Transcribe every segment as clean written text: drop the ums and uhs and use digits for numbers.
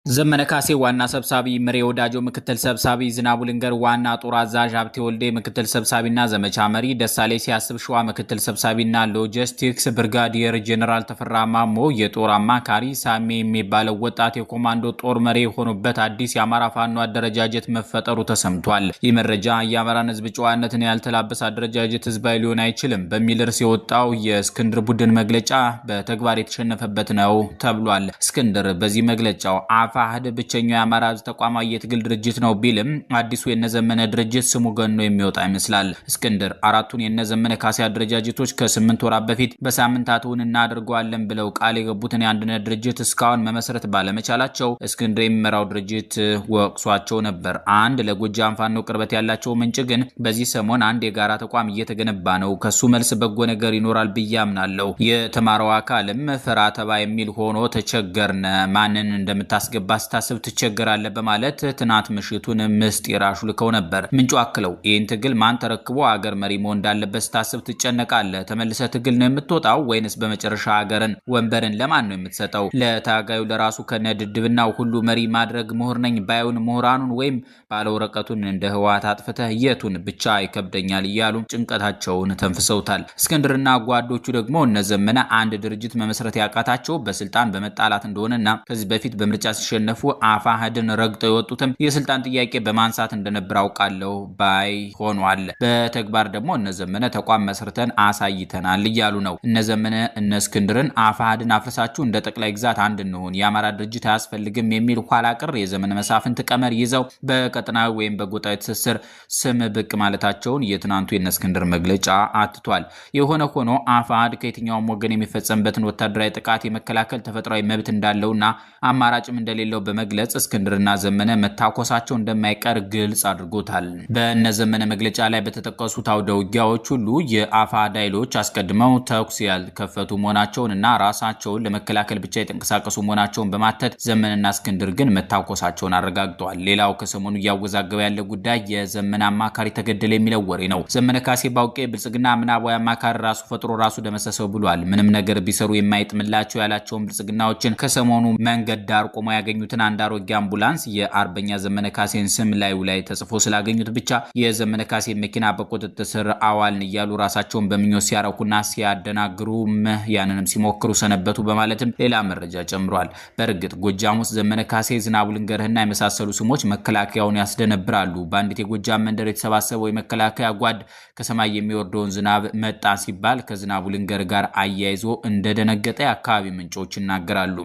ዘመነ ካሴ ዋና ሰብሳቢ፣ ምሬ ወዳጆ ምክትል ሰብሳቢ፣ ዝናቡ ልንገር ዋና ጦር አዛዥ፣ ሀብቴ ወልዴ ምክትል ሰብሳቢና ዘመቻ መሪ፣ ደሳሌ ሲያስብ ሸዋ ምክትል ሰብሳቢና ሎጂስቲክስ፣ ብርጋዲየር ጄኔራል ተፈራ ማሞ የጦር አማካሪ፣ ሳሜ የሚባለው ወጣት የኮማንዶ ጦር መሪ የሆኑበት አዲስ የአማራ ፋኖ አደረጃጀት መፈጠሩ ተሰምቷል። ይህ መረጃ የአማራን ህዝብ ጨዋነትን ያልተላበሰ አደረጃጀት ህዝባዊ ሊሆን አይችልም በሚል ርዕስ የወጣው የእስክንድር ቡድን መግለጫ በተግባር የተሸነፈበት ነው ተብሏል። እስክንድር በዚህ መግለጫው ፋህድ ብቸኛው የአማራ ህዝብ ተቋማዊ የትግል ድርጅት ነው ቢልም አዲሱ የነዘመነ ድርጅት ስሙ ገኖ የሚወጣ ይመስላል። እስክንድር አራቱን የነዘመነ ካሴ አደረጃጀቶች ከ8 ወራት በፊት በሳምንታቱን እናደርገዋለን ብለው ቃል የገቡትን የአንድነት ድርጅት እስካሁን መመስረት ባለመቻላቸው እስክንድር የሚመራው ድርጅት ወቅሷቸው ነበር። አንድ ለጎጃም ፋኖ ቅርበት ያላቸው ምንጭ ግን በዚህ ሰሞን አንድ የጋራ ተቋም እየተገነባ ነው፣ ከሱ መልስ በጎ ነገር ይኖራል ብዬ አምናለሁ። የተማረው አካልም ፈራ ተባ የሚል ሆኖ ተቸገርነ፣ ማንን እንደምታስገባ ስታስብ ትቸገራለህ በማለት ትናንት ምሽቱን ምስጢር አሹልከው ነበር። ምንጩ አክለው ይህን ትግል ማን ተረክቦ አገር መሪ መሆን እንዳለበት ስታስብ ትጨነቃለህ። ተመልሰ ትግል ነው የምትወጣው ወይንስ በመጨረሻ አገርን ወንበርን ለማን ነው የምትሰጠው? ለታጋዩ ለራሱ ከነድድብናው ሁሉ መሪ ማድረግ ምሁር ነኝ ባዩን ምሁራኑን ወይም ባለወረቀቱን እንደ ህዋት አጥፍተህ የቱን ብቻ ይከብደኛል እያሉ ጭንቀታቸውን ተንፍሰውታል። እስክንድርና ጓዶቹ ደግሞ እነዘመነ አንድ ድርጅት መመስረት ያቃታቸው በስልጣን በመጣላት እንደሆነና ከዚህ በፊት በምርጫ ሲሸነፉ አፋህድን ረግጠው የወጡትም የስልጣን ጥያቄ በማንሳት እንደነበር አውቃለሁ ባይ ሆኗል። በተግባር ደግሞ እነዘመነ ተቋም መስርተን አሳይተናል እያሉ ነው። እነዘመነ እነስክንድርን አፋህድን አፍርሳችሁ እንደ ጠቅላይ ግዛት አንድ እንሁን፣ የአማራ ድርጅት አያስፈልግም የሚል ኋላ ቀር የዘመነ መሳፍንት ቀመር ይዘው በቀጠናዊ ወይም በጎጣዊ ትስስር ስም ብቅ ማለታቸውን የትናንቱ የእነስክንድር መግለጫ አትቷል። የሆነ ሆኖ አፋህድ ከየትኛውም ወገን የሚፈጸምበትን ወታደራዊ ጥቃት የመከላከል ተፈጥሯዊ መብት እንዳለውና አማራጭም እንደሌለው በመግለጽ እስክንድርና ዘመነ መታኮሳቸው እንደማይቀር ግልጽ አድርጎታል። በእነዘመነ መግለጫ ላይ በተጠቀሱት አውደ ውጊያዎች ሁሉ የአፋህድ ኃይሎች አስቀድመው ተኩስ ያልከፈቱ መሆናቸውንና ራሳቸውን ለመከላከል ብቻ የተንቀሳቀሱ መሆናቸውን በማተት ዘመነና እስክንድር ግን መታኮሳቸውን አረጋግጠዋል። ሌላው ከሰሞኑ እያወዛገበ ያለ ጉዳይ የዘመነ አማካሪ ተገደለ የሚለው ወሬ ነው። ዘመነ ካሴ ባውቄ ብልጽግና ምናባዊ አማካሪ ራሱ ፈጥሮ ራሱ ደመሰሰው ብሏል። ምንም ነገር ቢሰሩ የማይጥምላቸው ያላቸውን ብልጽግናዎችን ከሰሞኑ መንገድ ዳር ቆመው ያገኙትን አንድ አሮጌ አምቡላንስ የአርበኛ ዘመነ ካሴን ስም ላይ ተጽፎ ስላገኙት ብቻ የዘመነ ካሴ መኪና በቁጥጥር ስር አዋልን እያሉ ራሳቸውን በምኞት ሲያረኩና ሲያደናግሩም ያንንም ሲሞክሩ ሰነበቱ በማለትም ሌላ መረጃ ጨምሯል። በእርግጥ ጎጃም ውስጥ ዘመነ ካሴ፣ ዝናቡ ልንገርህና የመሳሰሉ ስሞች መከላከያውን ያስደነብራሉ። በአንዲት የጎጃም መንደር የተሰባሰበው የመከላከያ ጓድ ከሰማይ የሚወርደውን ዝናብ መጣ ሲባል ከዝናቡ ልንገር ጋር አያይዞ እንደደነገጠ የአካባቢ ምንጮች ይናገራሉ።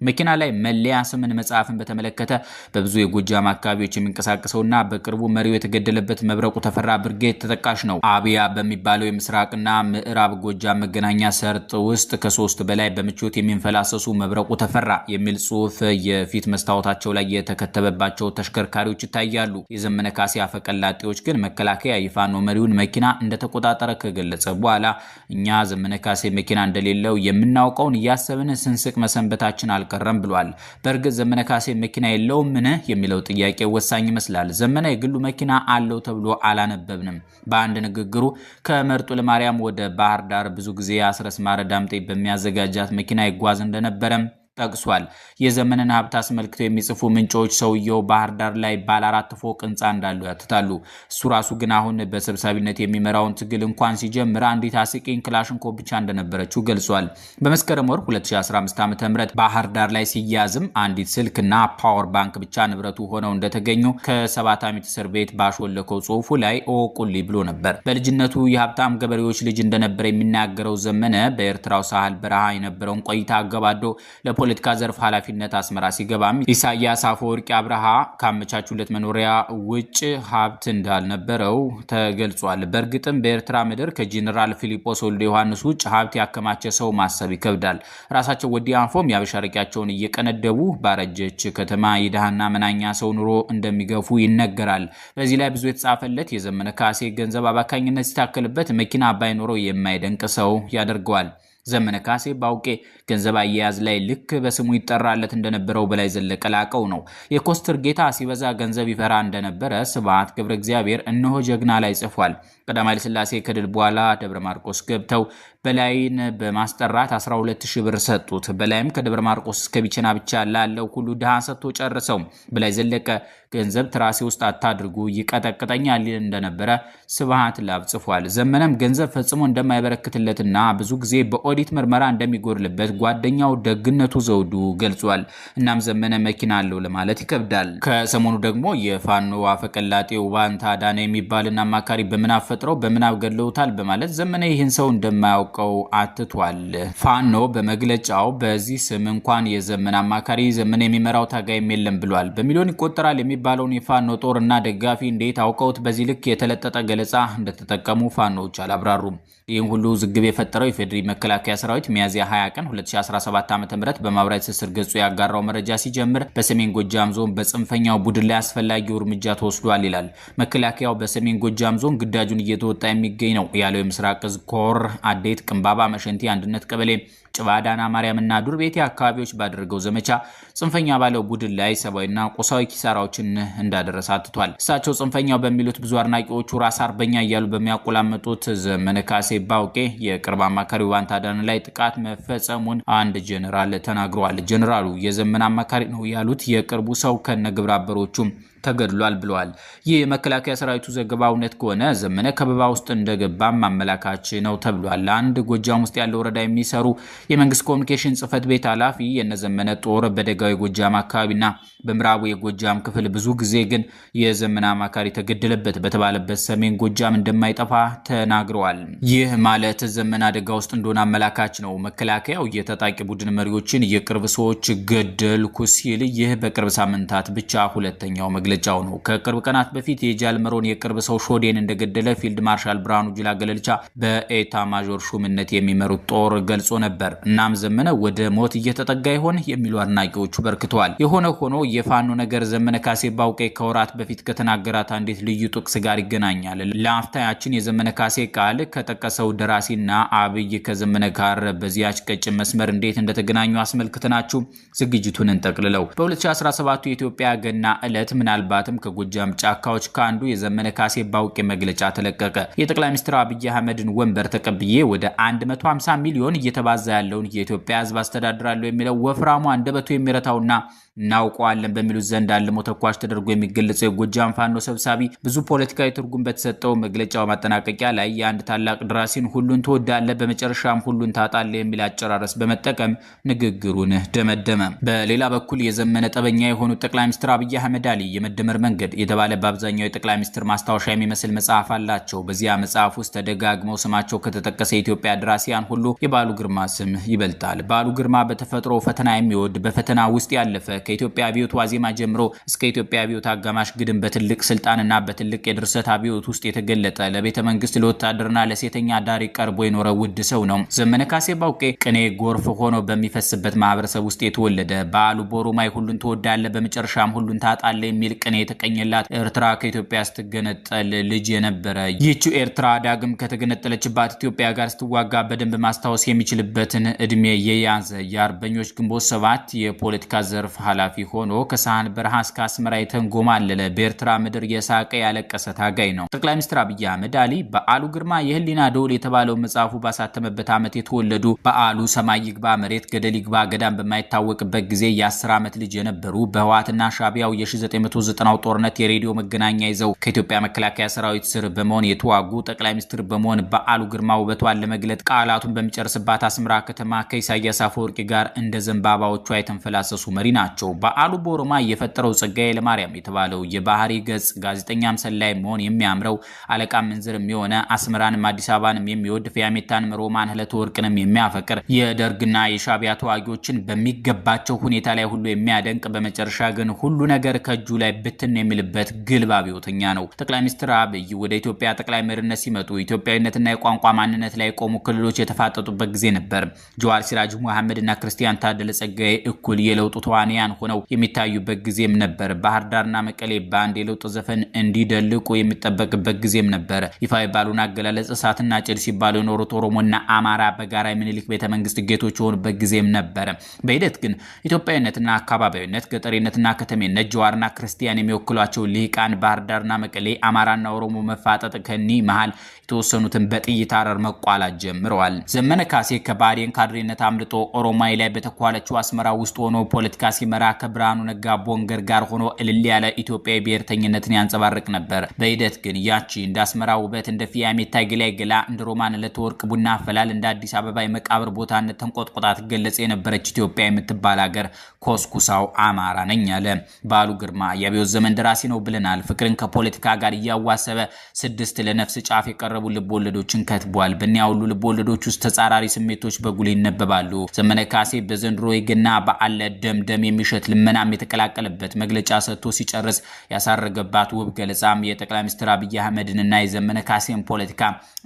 መኪና ላይ መለያ ስምን መጽሐፍን በተመለከተ በብዙ የጎጃም አካባቢዎች የሚንቀሳቀሰውና በቅርቡ መሪው የተገደለበት መብረቁ ተፈራ ብርጌድ ተጠቃሽ ነው። አብያ በሚባለው የምስራቅና ምዕራብ ጎጃም መገናኛ ሰርጥ ውስጥ ከ3 በላይ በምቾት የሚንፈላሰሱ መብረቁ ተፈራ የሚል ጽሑፍ የፊት መስታወታቸው ላይ የተከተበባቸው ተሽከርካሪዎች ይታያሉ። የዘመነ ካሴ አፈቀላጤዎች ግን መከላከያ የፋኖ መሪውን መኪና እንደተቆጣጠረ ከገለጸ በኋላ እኛ ዘመነ ካሴ መኪና እንደሌለው የምናውቀውን እያሰብን ስንስቅ መሰንበታችን አልቀረም ብሏል። በእርግጥ ዘመነ ካሴ መኪና የለውም ምን የሚለው ጥያቄ ወሳኝ ይመስላል። ዘመነ የግሉ መኪና አለው ተብሎ አላነበብንም። በአንድ ንግግሩ ከመርጡ ለማርያም ወደ ባህር ዳር ብዙ ጊዜ አስረስ ማረ ዳምጤ በሚያዘጋጃት መኪና ይጓዝ እንደነበረም ጠቅሷል። የዘመነን ሀብት አስመልክተው የሚጽፉ ምንጮች ሰውየው ባህር ዳር ላይ ባለ 4 ፎቅ ህንጻ እንዳለው ያትታሉ። እሱ ራሱ ግን አሁን በሰብሳቢነት የሚመራውን ትግል እንኳን ሲጀምር አንዲት አስቂኝ ክላሽንኮቭ ብቻ እንደነበረችው ገልጿል። በመስከረም ወር 2015 ዓ.ም ባህር ዳር ላይ ሲያዝም አንዲት ስልክና ፓወር ባንክ ብቻ ንብረቱ ሆነው እንደተገኙ ከ7 ዓመት እስር ቤት ባሾለከው ጽሑፉ ላይ ኦቁሊ ብሎ ነበር። በልጅነቱ የሀብታም ገበሬዎች ልጅ እንደነበረ የሚናገረው ዘመነ በኤርትራው ሳህል በረሃ የነበረውን ቆይታ አገባዶ ለፖለቲካ ዘርፍ ኃላፊነት አስመራ ሲገባም ኢሳያስ አፈወርቂ አብርሃ ካመቻቹለት መኖሪያ ውጭ ሀብት እንዳልነበረው ተገልጿል። በእርግጥም በኤርትራ ምድር ከጄኔራል ፊሊጶስ ወልደ ዮሐንስ ውጭ ሀብት ያከማቸ ሰው ማሰብ ይከብዳል። ራሳቸው ወዲ አንፎም ያበሻርቂያቸውን እየቀነደቡ ባረጀች ከተማ የደሃና መናኛ ሰው ኑሮ እንደሚገፉ ይነገራል። በዚህ ላይ ብዙ የተጻፈለት የዘመነ ካሴ ገንዘብ አባካኝነት ሲታከልበት መኪና ባይኖረው የማይደንቅ ሰው ያደርገዋል። ዘመነ ካሴ ባውቄ ገንዘብ አያያዝ ላይ ልክ በስሙ ይጠራለት እንደነበረው በላይ ዘለቀ ላቀው ነው። የኮስትር ጌታ ሲበዛ ገንዘብ ይፈራ እንደነበረ ስብሐት ገብረ እግዚአብሔር እነሆ ጀግና ላይ ጽፏል። ቀዳማዊ ኃይለ ሥላሴ ከድል በኋላ ደብረ ማርቆስ ገብተው በላይን በማስጠራት 12000 ብር ሰጡት። በላይም ከደብረ ማርቆስ እስከ ቢቸና ብቻ ላለው ሁሉ ድሃ ሰጥቶ ጨርሰው። በላይ ዘለቀ ገንዘብ ትራሴ ውስጥ አታድርጉ ይቀጠቅጠኛል እንደነበረ ስብሃት ላብ ጽፏል። ዘመነም ገንዘብ ፈጽሞ እንደማይበረክትለትና ብዙ ጊዜ በኦዲት ምርመራ እንደሚጎርልበት ጓደኛው ደግነቱ ዘውዱ ገልጿል። እናም ዘመነ መኪና አለው ለማለት ይከብዳል። ከሰሞኑ ደግሞ የፋኖ አፈቀላጤው ባንታ ዳነ የሚባልና አማካሪ በምናብ ፈጥረው በምናብ ገለውታል በማለት ዘመነ ይህን ሰው እንደማያውቀው አትቷል። ፋኖ በመግለጫው በዚህ ስም እንኳን የዘመነ አማካሪ ዘመነ የሚመራው ታጋይም የለም ብሏል። በሚሊዮን ይቆጠራል የሚባለውን የፋኖ ጦርና ደጋፊ እንዴት አውቀውት በዚህ ልክ የተለጠጠ ገለጻ እንደተጠቀሙ ፋኖዎች አላብራሩም። ይህም ሁሉ ዝግብ የፈጠረው የፌዴሪ መከላከያ ሰራዊት ሚያዝያ 20 ቀን 2017 ዓ.ም በማህበራዊ ትስስር ገጹ ያጋራው መረጃ ሲጀምር በሰሜን ጎጃም ዞን በጽንፈኛው ቡድን ላይ አስፈላጊው እርምጃ ተወስዷል ይላል። መከላከያው በሰሜን ጎጃም ዞን ግዳጁን እየተወጣ የሚገኝ ነው ያለው የምስራቅ እዝ ኮር አዴት ቅንባባ መሸንቲ አንድነት ቀበሌ ጭባዳና ማርያምና ዱር ቤቴ አካባቢዎች ባደረገው ዘመቻ ጽንፈኛ ባለው ቡድን ላይ ሰብአዊና ቁሳዊ ኪሳራዎችን እንዳደረሰ አትቷል። እሳቸው ጽንፈኛው በሚሉት ብዙ አድናቂዎቹ ራስ አርበኛ እያሉ በሚያቆላመጡት ዘመነ ካሴ ባውቄ የቅርብ አማካሪው ባንታ ዳነ ላይ ጥቃት መፈጸሙን አንድ ጀነራል ተናግረዋል። ጀነራሉ የዘመነ አማካሪ ነው ያሉት የቅርቡ ሰው ከነግብረ አበሮቹም ተገድሏል ብለዋል። ይህ የመከላከያ ሰራዊቱ ዘገባ እውነት ከሆነ ዘመነ ከበባ ውስጥ እንደገባም ማመላካች ነው ተብሏል። አንድ ጎጃም ውስጥ ያለው ወረዳ የሚሰሩ የመንግስት ኮሙኒኬሽን ጽህፈት ቤት ኃላፊ የነዘመነ ጦር በደጋው የጎጃም አካባቢና በምዕራቡ የጎጃም ክፍል ብዙ ጊዜ ግን የዘመነ አማካሪ ተገደለበት በተባለበት ሰሜን ጎጃም እንደማይጠፋ ተናግረዋል። ይህ ማለት ዘመነ አደጋ ውስጥ እንደሆነ አመላካች ነው። መከላከያው የታጣቂ ቡድን መሪዎችን የቅርብ ሰዎች ገደልኩ ሲል ይህ በቅርብ ሳምንታት ብቻ ሁለተኛው መግለጫው ነው። ከቅርብ ቀናት በፊት የጃልመሮን የቅርብ ሰው ሾዴን እንደገደለ ፊልድ ማርሻል ብርሃኑ ጁላ ገለልቻ በኤታ ማዦር ሹምነት የሚመሩት ጦር ገልጾ ነበር። እናም ዘመነ ወደ ሞት እየተጠጋ ይሆን የሚሉ አድናቂዎቹ በርክተዋል። የሆነ ሆኖ የፋኖ ነገር ዘመነ ካሴ ባውቄ ከወራት በፊት ከተናገራት አንዲት ልዩ ጥቅስ ጋር ይገናኛል። ለአፍታያችን የዘመነ ካሴ ቃል ከጠቀሰው ደራሲና አብይ ከዘመነ ጋር በዚያች ቀጭን መስመር እንዴት እንደተገናኙ አስመልክተናችሁ ዝግጅቱን እንጠቅልለው። በ2017 የኢትዮጵያ ገና ዕለት ምናልባትም ከጎጃም ጫካዎች ካንዱ የዘመነ ካሴ ባውቄ መግለጫ ተለቀቀ። የጠቅላይ ሚኒስትር አብይ አህመድን ወንበር ተቀብዬ ወደ 150 ሚሊዮን እየተባዛ ያለውን የኢትዮጵያ ሕዝብ አስተዳድራለሁ የሚለው ወፍራሙ አንደበቱ የሚረታውና እናውቀዋለን በሚሉት ዘንድ አልሞ ተኳሽ ተደርጎ የሚገለጸው የጎጃም ፋኖ ሰብሳቢ ብዙ ፖለቲካዊ ትርጉም በተሰጠው መግለጫው ማጠናቀቂያ ላይ የአንድ ታላቅ ድራሲን ሁሉን ተወዳለ በመጨረሻም ሁሉን ታጣለ የሚል አጨራረስ በመጠቀም ንግግሩን ደመደመ። በሌላ በኩል የዘመነ ጠበኛ የሆኑት ጠቅላይ ሚኒስትር አብይ አህመድ አሊ የመደመር መንገድ የተባለ በአብዛኛው የጠቅላይ ሚኒስትር ማስታወሻ የሚመስል መጽሐፍ አላቸው። በዚያ መጽሐፍ ውስጥ ተደጋግመው ስማቸው ከተጠቀሰ የኢትዮጵያ ድራሲያን ሁሉ የበዓሉ ግርማ ስም ይበልጣል። በዓሉ ግርማ በተፈጥሮ ፈተና የሚወድ በፈተና ውስጥ ያለፈ ከኢትዮጵያ አብዮት ዋዜማ ጀምሮ እስከ ኢትዮጵያ አብዮት አጋማሽ ግድም በትልቅ ስልጣንና በትልቅ የድርሰት አብዮት ውስጥ የተገለጠ ለቤተ መንግስት ለወታደርና ለሴተኛ ዳሪ ቀርቦ የኖረ ውድ ሰው ነው። ዘመነ ካሴ ባውቄ ቅኔ ጎርፍ ሆኖ በሚፈስበት ማህበረሰብ ውስጥ የተወለደ በዓሉ ቦሮማይ ሁሉን ተወዳለ በመጨረሻም ሁሉን ታጣለ የሚል ቅኔ የተቀኘላት ኤርትራ ከኢትዮጵያ ስትገነጠል ልጅ የነበረ ይህቺው ኤርትራ ዳግም ከተገነጠለችባት ኢትዮጵያ ጋር ስትዋጋ በደንብ ማስታወስ የሚችልበትን እድሜ የያዘ የአርበኞች ግንቦት 7 የፖለቲካ ዘርፍ ኃላፊ ሆኖ ከሳህን በረሃ እስከ አስመራ የተንጎማለለ በኤርትራ ምድር የሳቀ ያለቀሰ ታጋይ ነው። ጠቅላይ ሚኒስትር አብይ አህመድ አሊ በዓሉ ግርማ የህሊና ደውል የተባለው መጽሐፉ ባሳተመበት ዓመት የተወለዱ በዓሉ ሰማይ ይግባ መሬት ገደል ይግባ ገዳም በማይታወቅበት ጊዜ የ10 ዓመት ልጅ የነበሩ በህዋትና ሻቢያው የ1990 ጦርነት የሬዲዮ መገናኛ ይዘው ከኢትዮጵያ መከላከያ ሰራዊት ስር በመሆን የተዋጉ ጠቅላይ ሚኒስትር በመሆን በዓሉ ግርማ ውበቷን ለመግለጥ ቃላቱን በሚጨርስባት አስመራ ከተማ ከኢሳያስ አፈወርቂ ጋር እንደ ዘንባባዎቹ የተንፈላሰሱ መሪ ናቸው። በዓሉ ቦሮማ የፈጠረው ጸጋዬ ለማርያም የተባለው የባህሪ ገጽ ጋዜጠኛም ሰላይ መሆን የሚያምረው አለቃ ምንዝርም የሆነ አስመራንም አዲስ አበባንም የሚወድ ፊያሜታንም ሮማን ህለተ ወርቅንም የሚያፈቅር የደርግና የሻቢያ ተዋጊዎችን በሚገባቸው ሁኔታ ላይ ሁሉ የሚያደንቅ በመጨረሻ ግን ሁሉ ነገር ከእጁ ላይ ብትን የሚልበት ግልብ አብዮተኛ ነው። ጠቅላይ ሚኒስትር አብይ ወደ ኢትዮጵያ ጠቅላይ መሪነት ሲመጡ ኢትዮጵያዊነትና የቋንቋ ማንነት ላይ የቆሙ ክልሎች የተፋጠጡበት ጊዜ ነበር። ጀዋር ሲራጅ መሐመድና ክርስቲያን ታደለ ጸጋዬ እኩል የለውጡ ተዋንያን አማጽያን ሆነው የሚታዩበት ጊዜም ነበር። ባህር ዳርና መቀሌ በአንድ የለውጥ ዘፈን እንዲደልቁ የሚጠበቅበት ጊዜም ነበር። ይፋ ባሉን አገላለጽ እሳትና ጭድ ሲባሉ የኖሩት ኦሮሞና አማራ በጋራ ምኒልክ ቤተመንግስት ጌቶች የሆኑበት ጊዜም ነበር። በሂደት ግን ኢትዮጵያዊነትና አካባቢያዊነት፣ ገጠሬነትና ከተሜነት፣ ጀዋርና ክርስቲያን የሚወክሏቸው ሊቃን ባህር ዳርና መቀሌ፣ አማራና ኦሮሞ መፋጠጥ ከኒ መሃል የተወሰኑትን በጥይት አረር መቋላት ጀምረዋል። ዘመነ ካሴ ከባዴን ካድሬነት አምልጦ ኦሮማይ ላይ በተኳለችው አስመራ ውስጥ ሆኖ ፖለቲካ ሲመራ ከብርሃኑ ነጋ ቦንገር ጋር ሆኖ እልል ያለ ኢትዮጵያዊ ብሔርተኝነትን ያንጸባርቅ ነበር። በሂደት ግን ያቺ እንደ አስመራ ውበት፣ እንደ ፊያሜታ ገላይ ገላ፣ እንደ ሮማን ለተወርቅ ቡና አፈላል፣ እንደ አዲስ አበባ የመቃብር ቦታነት ተንቆጥቆጣ ትገለጽ የነበረች ኢትዮጵያ የምትባል ሀገር ኮስኩሳው አማራ ነኝ አለ። ባሉ ግርማ የአብዮት ዘመን ደራሲ ነው ብለናል። ፍቅርን ከፖለቲካ ጋር እያዋሰበ 6 ለነፍስ ጫፍ የቀረቡ ልቦለዶችን ከትቧል። በእኒያ ሁሉ ልቦለዶች ውስጥ ተጻራሪ ስሜቶች በጉልህ ይነበባሉ። ዘመነ ካሴ በዘንድሮ የገና በዓል ደምደም የሚሸት ልመናም የተቀላቀለበት መግለጫ ሰጥቶ ሲጨርስ ያሳረገባት ውብ ገለጻም የጠቅላይ ሚኒስትር አብይ አህመድንና የዘመነ ካሴን ፖለቲካ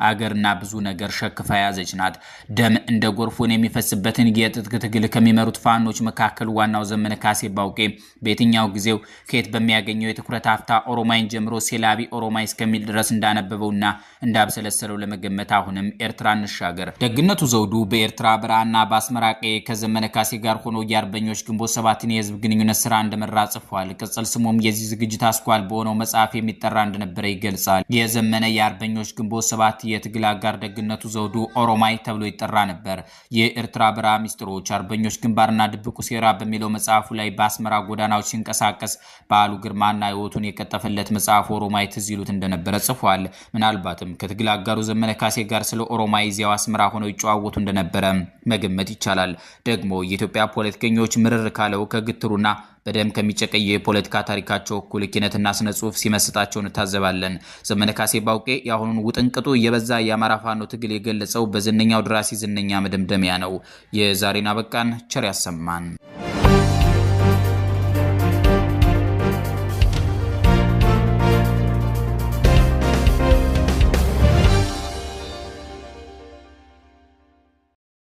አገርና ብዙ ነገር ሸክፋ ያዘች ናት። ደም እንደ ጎርፎን የሚፈስበትን የትጥቅ ትግል ከሚመሩት ፋኖች መካከል ዋናው ዘመነ ካሴ ባውቄ በየትኛው ጊዜው ከየት በሚያገኘው የትኩረት ሀፍታ ኦሮማይን ጀምሮ ሴላቢ ኦሮማይ እስከሚል ድረስ እንዳነበበውና እንዳብሰለሰለው ለመገመት አሁንም ኤርትራ እንሻገር። ደግነቱ ዘውዱ በኤርትራ በረሃና በአስመራ ቀዬ ከዘመነ ካሴ ጋር ሆኖ የአርበኞች ግንቦት ሰባትን የህዝብ ግንኙነት ስራ እንደመራ ጽፏል። ቅጽል ስሙም የዚህ ዝግጅት አስኳል በሆነው መጽሐፍ የሚጠራ እንደነበረ ይገልጻል። የዘመነ የአርበኞች ግንቦት ሰባት የትግል አጋር ደግነቱ ዘውዱ ኦሮማይ ተብሎ ይጠራ ነበር። የኤርትራ በረሃ ሚስጥሮች፣ አርበኞች ግንባርና ድብቁ ሴራ በሚለው መጽሐፉ ላይ በአስመራ ጎዳናዎች ሲንቀሳቀስ በዓሉ ግርማና ህይወቱን የቀጠፈለት መጽሐፍ ኦሮማይ ትዝ ይሉት እንደነበረ ጽፏል። ምናልባትም ከትግል አጋሩ ዘመነ ካሴ ጋር ስለ ኦሮማይ እዚያው አስመራ ሆነው ይጨዋወቱ እንደነበረ መገመት ይቻላል። ደግሞ የኢትዮጵያ ፖለቲከኞች ምርር ካለው ከግትሩና በደም ከሚጨቀየ የፖለቲካ ታሪካቸው እኩል ኪነትና ስነ ጽሁፍ ሲመስጣቸው እንታዘባለን። ዘመነ ካሴ ባውቄ የአሁኑን ውጥንቅጡ የበዛ የአማራ ፋኖ ትግል የገለጸው በዝነኛው ደራሲ ዝነኛ መደምደሚያ ነው። የዛሬን አበቃን። ቸር ያሰማን።